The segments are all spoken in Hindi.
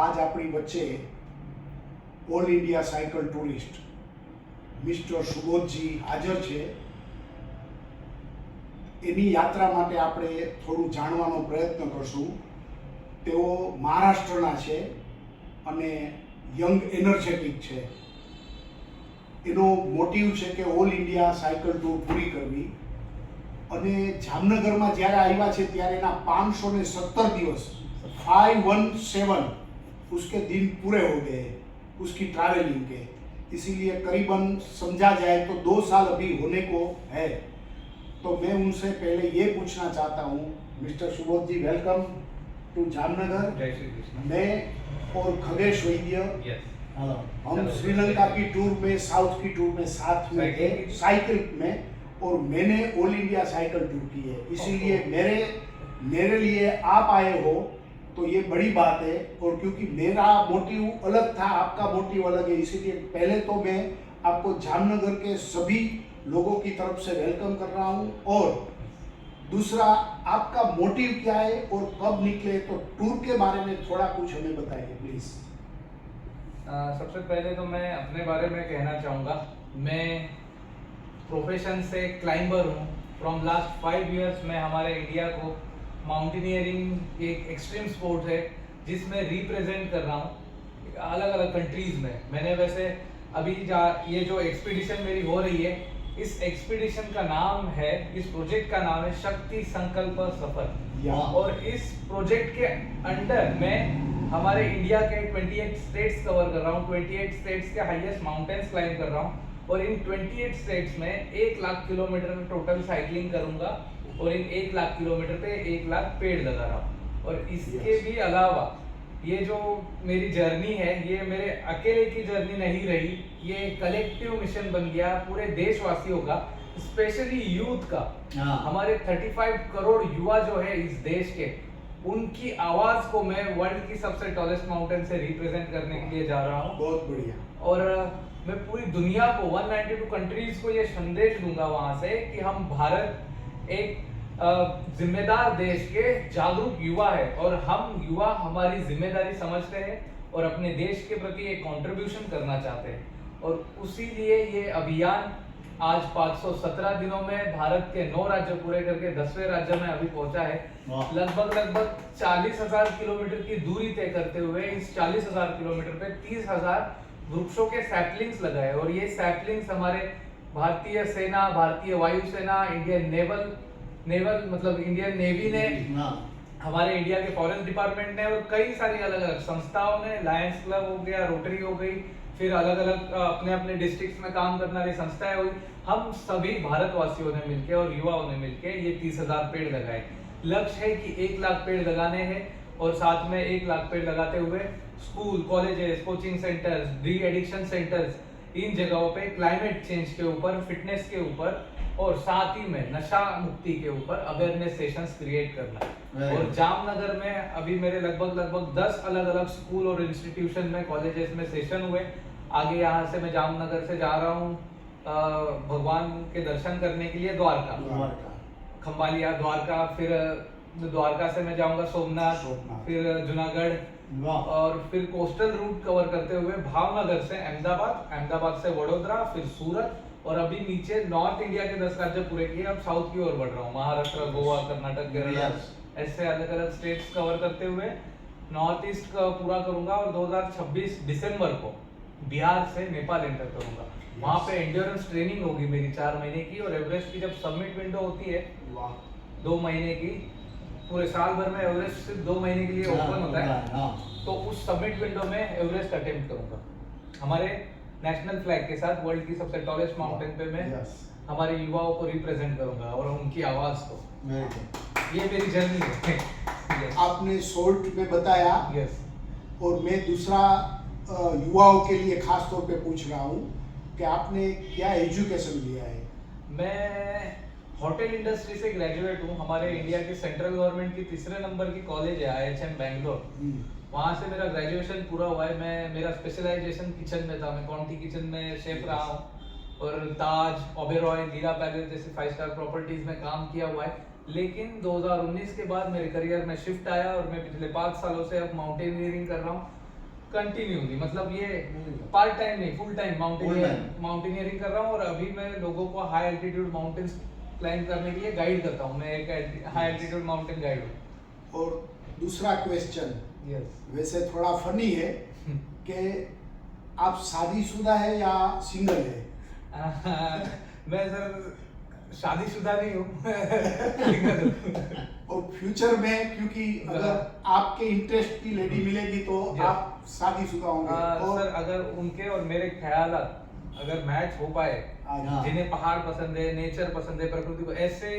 આજ આપણી વચ્ચે all India cycle tourist mister સુબોધજી હાજર છે. એની યાત્રા માટે આપણે થોડું જાણવાનો પ્રયત્ન કરશું. તેઓ મહારાષ્ટ્રના છે અને યંગ એનર્જેટિક છે. એનો મોટિવ છે કે ઓલ ઇન્ડિયા સાયકલ ટૂર પૂરી કરવી. અને જામનગરમાં જ્યારે આવ્યા છે ત્યારે એના 517 દિવસ 517 उसके दिन पूरे हो गए उसकी ट्रैवलिंग के. इसीलिए करीबन समझा जाए तो 2 साल अभी होने को है. तो मैं उनसे पहले ये पूछना चाहता हूँ, mister Subodh ji, welcome to Jamnagar. जय श्री कृष्ण. मैं और खगेश वैद्य यस. हम श्रीलंका की टूर में, साउथ की टूर में साथ में थे, साइकिल में. और मैंने ऑल इंडिया साइकिल टूर की है. इसीलिए मेरे लिए आप आए हो तो ये बड़ी बात है. और क्योंकि मेरा मोटिव अलग था, आपका मोटिव अलग है, इसीलिए पहले तो मैं आपको जामनगर के सभी लोगों की तरफ से वेलकम कर रहा हूँ. और दूसरा, आपका मोटिव क्या है और कब निकले, तो टूर के बारे में थोड़ा कुछ हमें बताइए प्लीज. सबसे पहले तो मैं अपने बारे में कहना चाहूँगा. मैं प्रोफेशन से क्लाइंबर हूँ. फ्रॉम लास्ट 5 इयर्स मैं हमारे इंडिया को माउंटेनियरिंग एक एक्सट्रीम स्पोर्ट है जिसमें रिप्रेजेंट कर रहा हूँ अलग अलग कंट्रीज में. मैंने वैसे अभी ये जो एक्सपीडिशन मेरी हो रही है, इस एक्सपीडिशन का नाम है, इस प्रोजेक्ट का नाम है शक्ति संकल्प सफर. और इस प्रोजेक्ट के अंडर मैं हमारे इंडिया के 28 स्टेट्स कवर कर रहा हूँ. 28 स्टेट्स के हाईएस्ट माउंटेन्स क्लाइंब कर रहा हूँ. और इन 28 स्टेट्स में 1 लाख किलोमीटर टोटल साइकिलिंग करूंगा. और इन 1 लाख किलोमीटर पे 1 लाख पेड़ लगा रहा हूँ. और इसके भी अलावा ये जो मेरी जर्नी है, ये मेरे अकेले की जर्नी नहीं रही, ये कलेक्टिव मिशन बन गया पूरे देशवासियों का, स्पेशली यूथ का. हमारे 35 करोड़ युवा जो है इस देश के, उनकी आवाज को मैं वर्ल्ड की सबसे टॉलेस्ट माउंटेन से रिप्रेजेंट करने के लिए जा रहा हूँ. बहुत बढ़िया. और मैं पूरी दुनिया को 192 कंट्रीज को ये संदेश दूंगा वहां से कि हम भारत एक जिम्मेदार देश के जागरूक युवा है. और हम युवा हमारी जिम्मेदारी समझते हैं और अपने देश के प्रति एक कंट्रीब्यूशन करना चाहते हैं. और उसी लिए ये अभियान आज 517 दिनों में भारत के 9 राज्य पूरे करके 10वें राज्य में अभी पहुंचा है. लगभग 40,000 किलोमीटर की दूरी तय करते हुए इस 40,000 किलोमीटर पे 30,000 वृक्षों के सैपलिंग्स लगाए. और ये सैपलिंग्स हमारे भारतीय सेना, भारतीय वायुसेना, इंडियन नेवल मतलब इंडियन नेवी ने, हमारे इंडिया के फॉरेस्ट डिपार्टमेंट ने और कई सारी अलग अलग संस्थाओं ने, लायंस क्लब हो गया, रोटरी हो गई, फिर अलग अलग अपने अपने डिस्ट्रिक्ट्स में काम करने वाली संस्थाएं हुई, हम सभी भारतवासियों ने मिलकर और युवाओं ने मिलकर ये 30,000 पेड़ लगाए. लक्ष्य है कि 1 लाख पेड़ लगाने हैं. और साथ में 1 लाख पेड़ लगाते हुए school, colleges, coaching centres, de addiction centres, इन जगहों पे क्लाइमेट चेंज के ऊपर, फिटनेस के ऊपर और साथ ही में नशा मुक्ति के ऊपर अवेयरनेस सेशंस क्रिएट करना. और जामनगर में अभी मेरे लगभग 10 अलग अलग स्कूल और इंस्टीट्यूशन में, कॉलेजेस में सेशन हुए. आगे यहाँ से मैं जामनगर से जा रहा हूँ भगवान के दर्शन करने के लिए द्वारका, खंबालिया द्वारका. फिर द्वारका से मैं जाऊंगा सोमनाथ, फिर जूनागढ़, और फिर कोस्टल रूट कवर करते हुए भावनगर से अहमदाबाद से वडोदरा, फिर सूरत. और अभी नीचे नॉर्थ इंडिया के 10 राज्य पूरे किए. अब साउथ की ओर बढ़ रहा हूँ, महाराष्ट्र, गोवा, कर्नाटक, केरल, ऐसे अलग अलग स्टेट्स कवर करते हुए नॉर्थ ईस्ट का पूरा करूंगा. और 2026 दिसंबर को बिहार से नेपाल एंटर करूंगा. वहाँ पे एंड्योरेंस ट्रेनिंग होगी मेरी 4 महीने की. और एवरेस्ट की जब सबमिट विंडो होती है 2 महीने की, पूरे साल भर में एवरेस्ट सिर्फ 2 महीने के लिए ओपन होता है, तो उस सबमिट विंडो में एवरेस्ट अटेम्प्ट करूंगा हमारे नेशनल फ्लैग के साथ. वर्ल्ड की सबसे टॉलेस्ट माउंटेन पे मैं हमारे युवाओं को रिप्रेजेंट करूंगा और उनकी आवाज को. ये मेरी जर्नी है. आपने शॉर्ट में बताया. यस. और मैं दूसरा युवाओं के लिए खास तौर पे पूछ रहा हूँ कि आपने क्या एजुकेशन लिया है. मैं होटल इंडस्ट्री से ग्रेजुएट हूँ. हमारे इंडिया की सेंट्रल गवर्नमेंट की 3रे नंबर की कॉलेज है IHM बैंगलोर. वहाँ से मेरा ग्रेजुएशन पूरा हुआ है. मेरा स्पेशलाइजेशन किचन में था. मैं कॉन्टी किचन में शेफ रहा हूँ और ताज, ओबेरॉय, लीला पैलेस जैसी 5 स्टार प्रॉपर्टीज में काम किया हुआ है. लेकिन 2019 के बाद मेरे करियर में शिफ्ट आया और मैं पिछले 5 सालों से अब माउंटेनियरिंग कर रहा हूँ. कंटिन्यूली, मतलब ये पार्ट टाइम नहीं, फुल टाइम माउंटेनियरिंग कर रहा हूँ। और अभी मैं लोगों को हाई एल्टीट्यूड माउंटेन्स क्लाइंब करने के लिए गाइड करता हूँ। मैं एक हाई एल्टीट्यूड माउंटेन गाइड हूँ। और दूसरा क्वेश्चन यस। वैसे थोड़ा फनी है कि आप शादीशुदा है या सिंगल है? मैं सर शादीशुदा नहीं हूँ। और फ्यूचर में क्योंकि अगर आपके इंटरेस्ट की लेडी मिलेगी तो आप शादीशुदा होंगे। और सर अगर उनके और मेरे ख्यालात अगर मैच हो पाए, जिन्हें पहाड़ पसंद है, नेचर पसंद है, प्रकृति को, ऐसे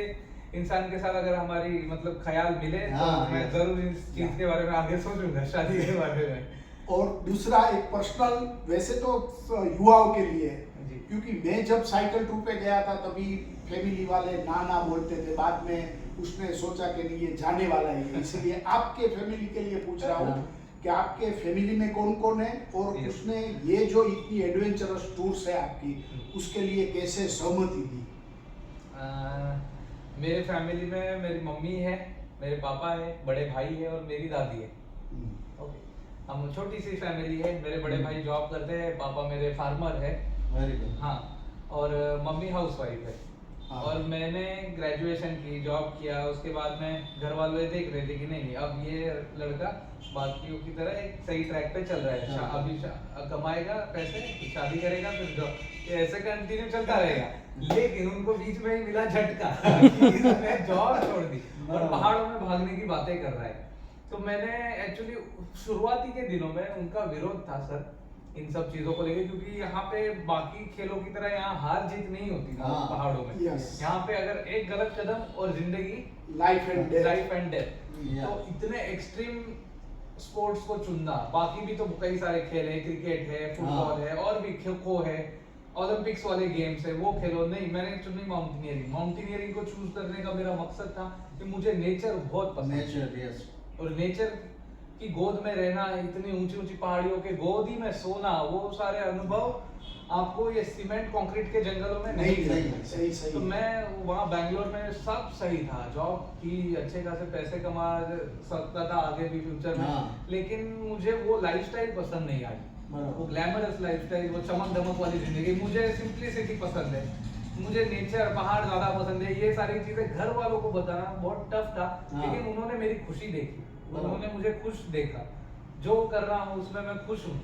इंसान के साथ अगर हमारी मतलब ख्याल मिले तो मैं जरूर इस चीज के बारे में आगे सोचूंगा, शादी के बारे में। और दूसरा एक पर्सनल, वैसे तो युवाओं के लिए, क्योंकि मैं जब साइकिल टूर पे गया था तभी फैमिली वाले ना बोलते थे, बाद में उसने सोचा कि नहीं ये जाने वाला है, इसलिए आपके फैमिली के लिए पूछ रहा हूँ कि आपके फैमिली में कौन कौन है और उसने ये जो इतनी एडवेंचरस टूर्स है आपकी, उसके लिए कैसे सहमति दी? मेरे फैमिली में मेरी मम्मी है, मेरे पापा है, बड़े भाई है और मेरी दादी है। ओके, हम छोटी सी फैमिली है। मेरे बड़े भाई जॉब करते हैं, पापा मेरे फार्मर है। हाँ, और मम्मी हाउसवाइफ है। और मैंने ग्रेजुएशन की, जॉब किया, उसके बाद में घर वाले देख रहे थे कि नहीं अब ये लड़का बाकियों की तरह एक सही ट्रैक पे चल रहा है, अभी कमाएगा पैसे, शादी करेगा, फिर जॉब, ऐसे कंटिन्यू चलता रहेगा। लेकिन उनको बीच में ही मिला झटका, इसने जॉब छोड़ दी और पहाड़ों में भागने की बातें कर रहा है। तो मैंने एक्चुअली शुरुआती के दिनों में उनका विरोध था सर इन सब चीजों को लेकर, क्योंकि यहाँ पे बाकी खेलों की तरह यहाँ हार जीत नहीं होती पहाड़ों में। यहाँ पे अगर एक गलत कदम और जिंदगी लाइफ एंड डेथ। तो इतने एक्सट्रीम स्पोर्ट्स को चुनना, बाकी भी तो कई सारे खेल है, क्रिकेट है, फुटबॉल है, और भी खो है, ओलंपिक्स वाले गेम्स है, वो खेलो नहीं, मैंने चुनी माउंटेनियरिंग को चूज करने का मेरा मकसद था कि मुझे नेचर बहुत पसंद है। और नेचर की गोद में रहना, इतनी ऊंची ऊंची पहाड़ियों के गोद ही में सोना, वो सारे अनुभव आपको ये सीमेंट कंक्रीट के जंगलों में नहीं मिलेंगे। सही। तो मैं वहाँ बैंगलोर में सब सही था, जॉब की, अच्छे खासे पैसे कमा सकता था आगे भी फ्यूचर में, लेकिन मुझे वो लाइफस्टाइल पसंद नहीं आई, वो ग्लैमरस लाइफस्टाइल, वो चमक दमक वाली जिंदगी। मुझे सिंपलिसिटी पसंद है, मुझे नेचर, पहाड़ ज्यादा पसंद है। ये सारी चीजें घर वालों को बताना बहुत टफ था, लेकिन उन्होंने मेरी खुशी देखी, उन्होंने मुझे खुश देखा, जो कर रहा हूँ उसमें मैं खुश हूँ।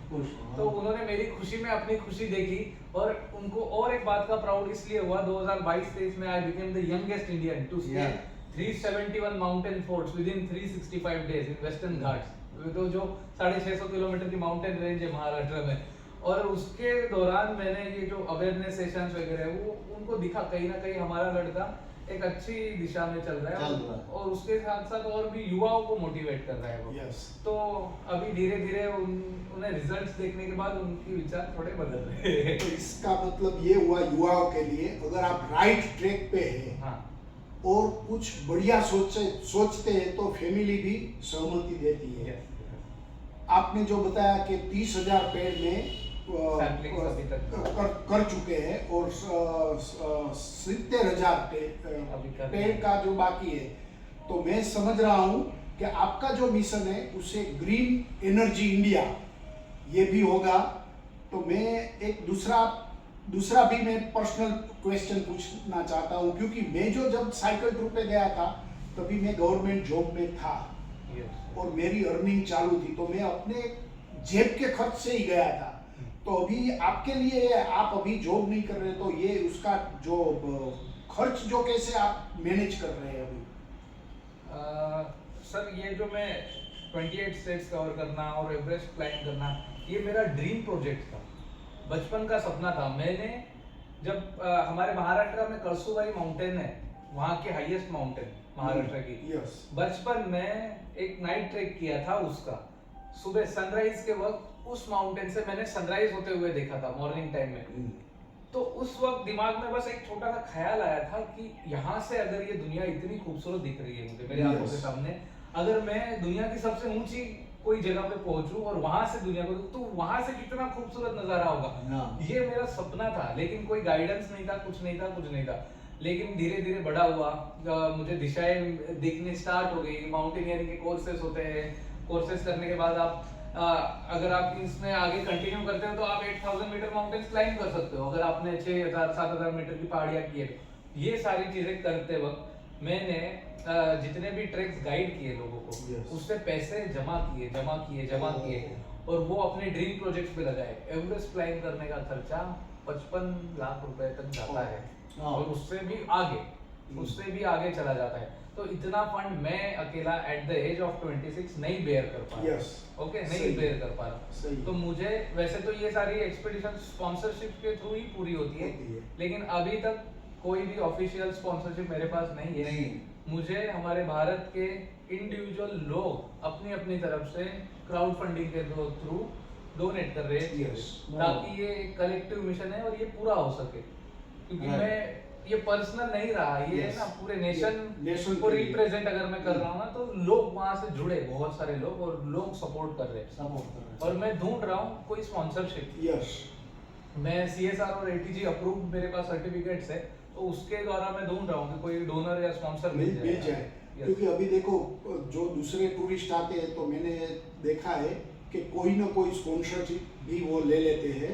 तो उन्होंने मेरी खुशी में अपनी खुशी देखी, और उनको और एक बात का प्राउड इसलिए हुआ, 2022-23 में I became the youngest Indian to scale 371 mountain forts within 365 days in Western Ghats, तो जो 650 किलोमीटर की माउंटेन रेंज है महाराष्ट्र में। और उसके दौरान मैंने ये जो अवेयरनेस सेशंस वगैरह है, वो उनको दिखा कहीं ना कहीं हमारा लड़का एक अच्छी दिशा में चल रहा है, और उसके साथ साथ और भी युवाओं को मोटिवेट कर रहा है वो। तो अभी धीरे धीरे उन्हें रिजल्ट्स देखने के बाद उनके विचार थोड़े बदल रहे हैं। तो इसका मतलब ये हुआ युवाओं के लिए, अगर आप राइट ट्रैक पे हैं और कुछ बढ़िया सोचते हैं तो फैमिली भी सहमति देती है। आपने जो बताया कि 30,000 पेड़ में कर चुके हैं और 70,000 पेड़ का जो बाकी है, तो मैं समझ रहा हूँ कि आपका जो मिशन है उसे ग्रीन एनर्जी इंडिया ये भी होगा। तो मैं एक दूसरा भी मैं पर्सनल क्वेश्चन पूछना चाहता हूँ, क्योंकि मैं जब साइकिल टूर पे गया था तभी मैं गवर्नमेंट जॉब में था और मेरी अर्निंग चालू थी, तो मैं अपने जेब के खर्च से ही गया था। तो अभी आपके लिए, आप अभी जॉब नहीं कर रहे, तो ये उसका जो खर्च जो कैसे आप मैनेज कर रहे हैं अभी? सर ये जो मैं 28 स्टेट्स कवर करना और एवरेस्ट क्लाइंब करना, ये मेरा ड्रीम प्रोजेक्ट था, बचपन का सपना था। मैंने जब हमारे महाराष्ट्र में कळसुबाई माउंटेन है, वहाँ की हाईएस्ट माउंटेन महाराष्ट्र की, बचपन में एक नाइट ट्रैक किया था उसका। सुबह सनराइज के वक्त उस माउंटेन से मैंने सनराइज होते हुए देखा था मॉर्निंग टाइम में। तो उस वक्त दिमाग में बस एक छोटा सा ख्याल आया था कि यहाँ से अगर ये दुनिया इतनी खूबसूरत दिख रही है मुझे मेरे आंखों के सामने, अगर मैं दुनिया की सबसे ऊंची कोई जगह पे पहुंचूं और वहां से दुनिया को, तो वहां से कितना खूबसूरत नजारा होगा। ये मेरा सपना था, लेकिन कोई गाइडेंस नहीं था, कुछ नहीं था। लेकिन धीरे धीरे बड़ा हुआ, मुझे दिशाएं दिखने स्टार्ट हो गई। माउंटेनियरिंग के कोर्सेज होते हैं, कोर्सेज करने के बाद आप अगर आप इसमें आगे कंटिन्यू करते हो तो आप 8000 मीटर माउंटेन्स क्लाइंब कर सकते हो, अगर आपने 6000 7000 मीटर की पहाड़ियां की है। ये सारी चीजें करते वक्त मैंने जितने भी ट्रैक्स गाइड किए लोगों को, Yes. उससे पैसे जमा किए और वो अपने ड्रीम प्रोजेक्ट्स पे लगाए। एवरेस्ट क्लाइंब करने का खर्चा 55 लाख रुपए तक जाता है और उससे भी आगे चला जाता है। तो इतना फंड मैं अकेला एट द एज ऑफ 26 नहीं बेयर कर पा रहा। Yes. ओके, नहीं सही। बेयर कर पा रहा। सही। तो मुझे वैसे तो ये सारी एक्सपीडिशन स्पॉन्सरशिप के थ्रू ही पूरी होती है, लेकिन अभी तक कोई भी ऑफिशियल स्पॉन्सरशिप मेरे पास नहीं है। मुझे हमारे भारत के इंडिविजुअल लोग अपनी अपनी तरफ से क्राउड फंडिंग के थ्रू डोनेट कर रहे हैं Yes. ताकि ये कलेक्टिव मिशन है और ये पूरा हो सके, क्योंकि Right. मैं ये पर्सनल नहीं रहा, ये Yes. है ना पूरे नेशन Nation को के लिए। रिप्रेजेंट अगर मैं कर रहा हूँ ना, तो लोग वहां से जुड़े, बहुत सारे लोग, और लोग सपोर्ट कर रहे हैं और मैं ढूंढ रहा हूँ कोई स्पॉन्सरशिप। यस। मैं CSR और ATG अप्रूव मेरे पास सर्टिफिकेट्स है, तो उसके द्वारा मैं ढूंढ रहा हूँ कि कोई डोनर या स्पॉन्सर मिल जाए। क्योंकि अभी देखो जो दूसरे टूरिस्ट आते हैं तो मैंने देखा है कि कोई ना कोई स्पॉन्सरशिप भी वो ले लेते हैं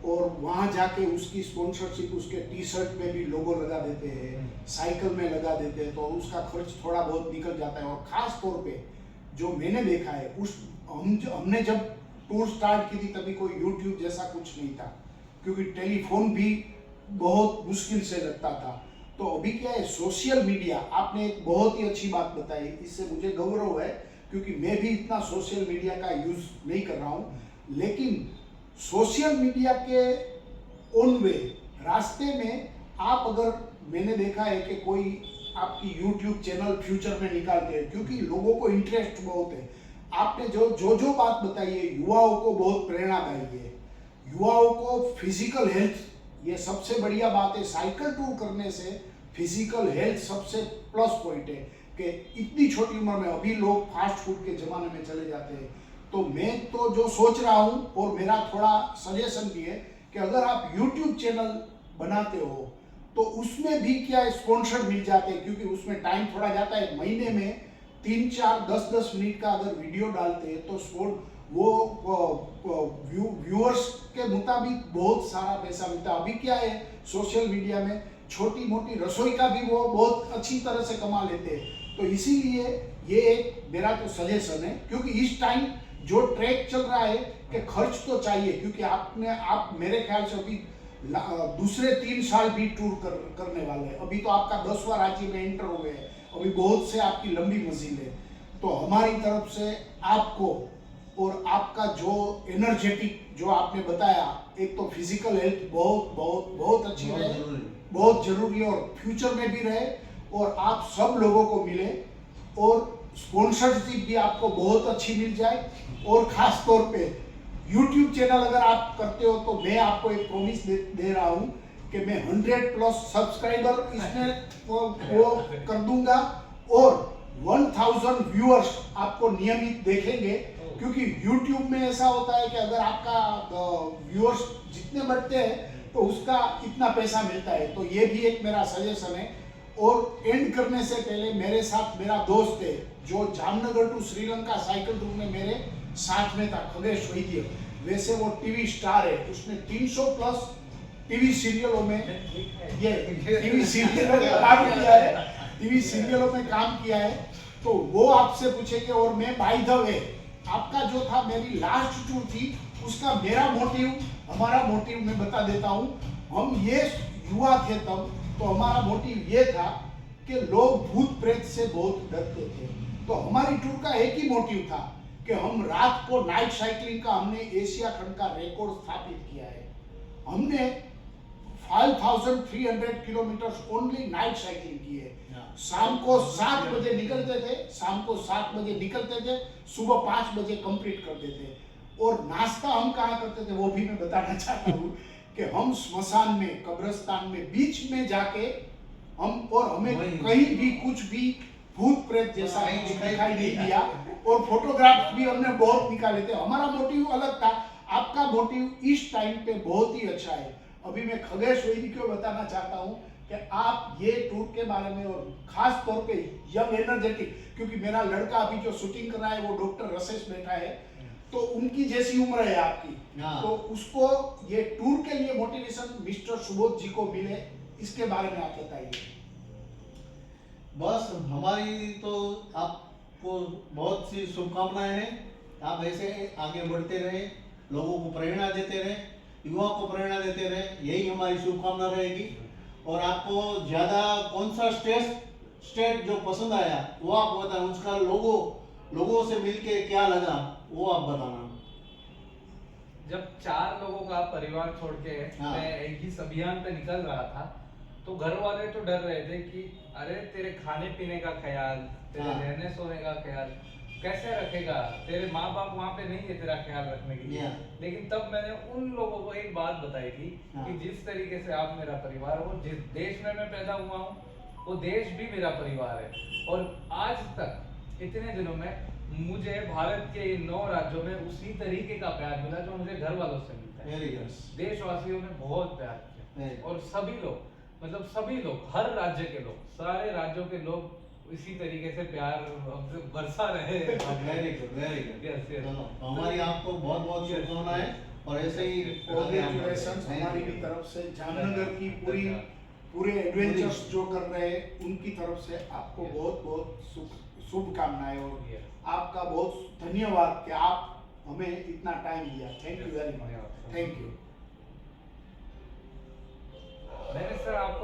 और वहाँ जाके उसकी स्पॉन्सरशिप उसके टी शर्ट में भी लोगो लगा देते हैं, साइकिल में लगा देते हैं, तो उसका खर्च थोड़ा बहुत निकल जाता है। और ख़ास तौर पे जो मैंने देखा है हमने जब टूर स्टार्ट की थी तभी कोई YouTube जैसा कुछ नहीं था, क्योंकि टेलीफोन भी बहुत मुश्किल से लगता था। तो अभी क्या है, सोशल मीडिया, आपने एक बहुत ही अच्छी बात बताई, इससे मुझे गौरव है क्योंकि मैं भी इतना सोशल मीडिया का यूज़ नहीं कर रहा हूँ, लेकिन सोशल मीडिया के ऑन वे रास्ते में आप अगर, मैंने देखा है कि कोई आपकी YouTube चैनल फ्यूचर में निकालते हैं क्योंकि लोगों को इंटरेस्ट बहुत है। आपने जो बात बताई है युवाओं को बहुत प्रेरणादायी है। युवाओं को फिजिकल हेल्थ, ये सबसे बढ़िया बात है। साइकिल टूर करने से फिजिकल हेल्थ सबसे प्लस पॉइंट है कि इतनी छोटी उम्र में अभी लोग फास्ट फूड के ज़माने में चले जाते हैं। तो मैं तो जो सोच रहा हूँ और मेरा थोड़ा सजेशन भी है कि अगर आप YouTube चैनल बनाते हो तो उसमें भी क्या स्पॉन्सर मिल जाते हैं, क्योंकि उसमें टाइम थोड़ा जाता है। महीने में 3 4 10 मिनट का अगर वीडियो डालते हैं तो वो व्यूअर्स के मुताबिक बहुत सारा पैसा मिलता है। अभी क्या है, सोशल मीडिया में छोटी मोटी रसोई का भी वो बहुत अच्छी तरह से कमा लेते हैं। तो इसीलिए ये एक मेरा तो सजेशन है, क्योंकि इस टाइम जो ट्रैक चल रहा है कि खर्च तो चाहिए, क्योंकि आप मेरे ख्याल से अभी दूसरे 3 साल भी टूर करने वाले हैं। अभी तो आपका 10वां राज्य में एंटर हो गए, अभी बहुत से आपकी लंबी मंजिल है। तो हमारी तरफ से आपको और आपका जो एनर्जेटिक जो आपने बताया, एक तो फिजिकल हेल्थ बहुत बहुत बहुत अच्छी रहे, बहुत जरूरी है और फ्यूचर में भी रहे और आप सब लोगों को मिले और स्पॉन्सरशिप भी आपको बहुत अच्छी मिल जाए। और खास तौर पे YouTube चैनल अगर आप करते हो तो मैं आपको एक प्रॉमिस दे रहा हूँ कि मैं 100+ सब्सक्राइबर इसमें वो कर दूंगा और 1000 व्यूअर्स आपको नियमित देखेंगे, क्योंकि YouTube में ऐसा होता है कि अगर आपका व्यूअर्स जितने बढ़ते हैं तो उसका इतना पैसा मिलता है। तो ये भी एक मेरा सजेशन है। और एंड करने से पहले मेरे साथ मेरा दोस्त है जो Jamnagar to Sri Lanka cycle tour में मेरे साथ में था, खगेश वैद्य। वैसे वो टीवी स्टार है, उसने 300+ टीवी सीरियलों में टीवी सीरियलों में काम किया है। तो वो आपसे पूछेंगे। और मैं बाय द वे आपका जो था, मेरी लास्ट टूर थी, उसका मेरा मोटिव, हमारा मोटिव मैं बता देता हूँ। हम ये युवा थे तब, तो हमारा मोटिव ये था कि लोग भूत प्रेत से बहुत डरते थे। तो हमारी टूर का एक ही मोटिव था कि हम रात को नाइट साइकिलिंग का हमने एशिया खंड का रिकॉर्ड स्थापित किया है। हमने 5300 किलोमीटर ओनली नाइट साइकिलिंग की है। शाम को 7 बजे निकलते थे, सुबह 5 बजे कंप्लीट करते थे। और नाश्ता हम कहाँ करते थे वो भी मैं बताना चाहता हूँ कि हम स्मशान में, कब्रिस्तान में, बीच में जाके हम, और हमें कहीं भी कुछ भी भूत प्रेत जैसा दिखाई नहीं दिया। और फोटोग्राफ्स भी हमने बहुत निकाले थे। हमारा मोटिव अलग था, आपका मोटिव इस टाइम पे बहुत ही अच्छा है। अभी मैं खगेश वैद्य को बताना चाहता हूँ कि आप ये टूर के बारे में, और खास तौर पे यंग एनर्जेटिक, क्योंकि मेरा लड़का अभी जो शूटिंग कर रहा है वो डॉक्टर रसेश बैठा है, तो उनकी जैसी उम्र है आपकी, हाँ। तो उसको ये टूर के लिए मोटिवेशन मिस्टर सुबोध जी को मिले, इसके बारे में आप बताइए। बस हमारी तो आपको बहुत सी शुभकामनाएं हैं। आप ऐसे आगे बढ़ते रहे, लोगों को प्रेरणा देते रहे, युवाओं को प्रेरणा देते रहे, यही हमारी शुभकामना रहेगी। और आपको ज़्यादा कौन सा स्टेट जो पसंद आया वो आप बताएं, उसका लोगों से मिलके क्या लगा वो आप बताना। जब 4 लोगों का परिवार छोड़ के हाँ। मैं एक ही अभियान पे निकल रहा था, तो घर वाले तो डर रहे थे कि अरे तेरे खाने पीने का ख्याल, तेरे हाँ। रहने सोने का ख्याल कैसे रखेगा, तेरे माँ बाप वहाँ पे नहीं है तेरा ख्याल रखने के लिए। Yeah. लेकिन तब मैंने उन लोगों को एक बात बताई थी हाँ। कि जिस तरीके से आप मेरा परिवार हो, जिस देश में मैं पैदा हुआ हूँ, वो देश भी मेरा परिवार है। और आज तक इतने दिनों में मुझे भारत के इन 9 राज्यों में उसी तरीके का प्यार मिला जो मुझे घर वालों से मिलता है। Very good. देशवासियों ने बहुत प्यार Very किया, good. और सभी लोग, मतलब सभी लोग, हर राज्य के लोग, सारे राज्यों के लोग इसी तरीके से प्यार बरसा रहे हैं। Very good, very good. Yes, yes. चलो, हमारी आपको बहुत बहुत शुभकामनाएं और ऐसे ही कांग्रेचुलेशंस हमारी भी तरफ से, जामनगर की पूरे एडवेंचर्स जो कर रहे हैं उनकी तरफ से आपको बहुत बहुत शुभकामनाएं, और Yes. आपका बहुत धन्यवाद कि आप हमें इतना टाइम दिया। Thank you very much. धन्यवाद। Thank you. मैंने सर आपको